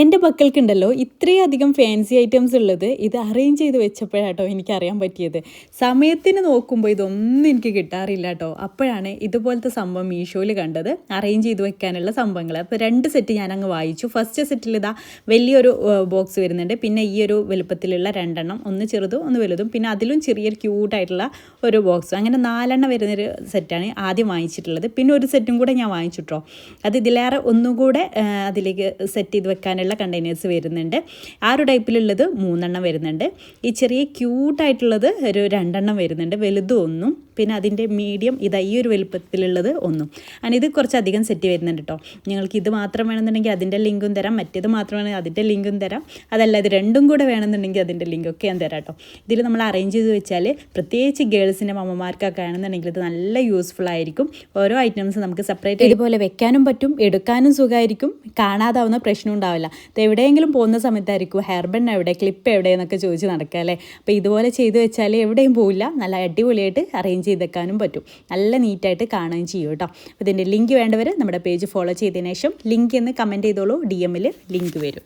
എൻ്റെ മക്കൾക്കുണ്ടല്ലോ ഇത്രയധികം fancy items ഉള്ളത് ഇത് അറേഞ്ച് ചെയ്ത് വെച്ചപ്പോഴാട്ടോ എനിക്കറിയാൻ പറ്റിയത്. സമയത്തിന് നോക്കുമ്പോൾ ഇതൊന്നും എനിക്ക് കിട്ടാറില്ല കേട്ടോ. അപ്പോഴാണ് ഇതുപോലത്തെ സംഭവം മീഷോയിൽ കണ്ടത്, അറേഞ്ച് ചെയ്ത് വെക്കാനുള്ള സംഭവങ്ങൾ. അപ്പോൾ 2 സെറ്റ് ഞാൻ അങ്ങ് വാങ്ങിച്ചു. ഫസ്റ്റ് സെറ്റിൽ ഇതാ വലിയൊരു ബോക്സ് വരുന്നുണ്ട്, പിന്നെ ഈ ഒരു വലുപ്പത്തിലുള്ള 2 എണ്ണം, ഒന്ന് ചെറുതും ഒന്ന് വലുതും, പിന്നെ അതിലും ചെറിയൊരു ക്യൂട്ടായിട്ടുള്ള ഒരു ബോക്സും, അങ്ങനെ 4 എണ്ണം വരുന്നൊരു സെറ്റാണ് ആദ്യം വാങ്ങിച്ചിട്ടുള്ളത്. പിന്നെ ഒരു സെറ്റും കൂടെ ഞാൻ വാങ്ങിച്ചിട്ടോ. അത് ഇതിലേറെ ഒന്നും കൂടെ അതിലേക്ക് സെറ്റ് ചെയ്ത് വെക്കാനുള്ള കണ്ടെയ്നേഴ്സ് വരുന്നുണ്ട്. ആ ഒരു ടൈപ്പിലുള്ളത് 3 എണ്ണം വരുന്നുണ്ട്. ഈ ചെറിയ ക്യൂട്ടായിട്ടുള്ളത് ഒരു 2 എണ്ണം വരുന്നുണ്ട്, വലുതും ഒന്നും, പിന്നെ അതിൻ്റെ മീഡിയം ഇതാ ഈ ഒരു വലുപ്പത്തിലുള്ളത് ഒന്നും. അങ്ങനെ ഇത് കുറച്ചധികം സെറ്റ് വരുന്നുണ്ട് കേട്ടോ. നിങ്ങൾക്ക് ഇത് മാത്രം വേണമെന്നുണ്ടെങ്കിൽ അതിൻ്റെ ലിങ്കും തരാം, മറ്റേത് മാത്രമാണെങ്കിൽ അതിൻ്റെ ലിങ്കും തരാം, അതല്ല ഇത് രണ്ടും കൂടെ വേണമെന്നുണ്ടെങ്കിൽ അതിൻ്റെ ലിങ്കൊക്കെ ഞാൻ തരാം കേട്ടോ. ഇതിൽ നമ്മൾ അറേഞ്ച് ചെയ്ത് വെച്ചാൽ പ്രത്യേകിച്ച് ഗേൾസിൻ്റെ അമ്മമാർക്കൊക്കെ ആണെന്നുണ്ടെങ്കിൽ ഇത് നല്ല യൂസ്ഫുൾ ആയിരിക്കും. ഓരോ ഐറ്റംസ് നമുക്ക് സെപ്പറേറ്റ് ഇതുപോലെ വെക്കാനും പറ്റും, എടുക്കാനും സുഖമായിരിക്കും, കാണാതാവുന്ന പ്രശ്നം ഉണ്ടാവില്ല. ഇത് എവിടെയെങ്കിലും പോകുന്ന സമയത്തായിരിക്കും ഹെയർ ബൺ എവിടെ, ക്ലിപ്പ് എവിടെ എന്നൊക്കെ ചോദിച്ച് നടക്കുക അല്ലേ. അപ്പോൾ ഇതുപോലെ ചെയ്ത് വെച്ചാൽ എവിടെയും പോവില്ല, നല്ല അടിപൊളിയായിട്ട് അറേഞ്ച് ചെയ്തെക്കാനും പറ്റും, നല്ല നീറ്റായിട്ട് കാണുകയും ചെയ്യും കേട്ടോ. അപ്പോൾ ഇതിൻ്റെ ലിങ്ക് വേണ്ടവർ നമ്മുടെ പേജ് ഫോളോ ചെയ്തതിന് ശേഷം ലിങ്ക് എന്ന് കമൻറ്റ് ചെയ്തോളൂ, DM ലിങ്ക് വരും.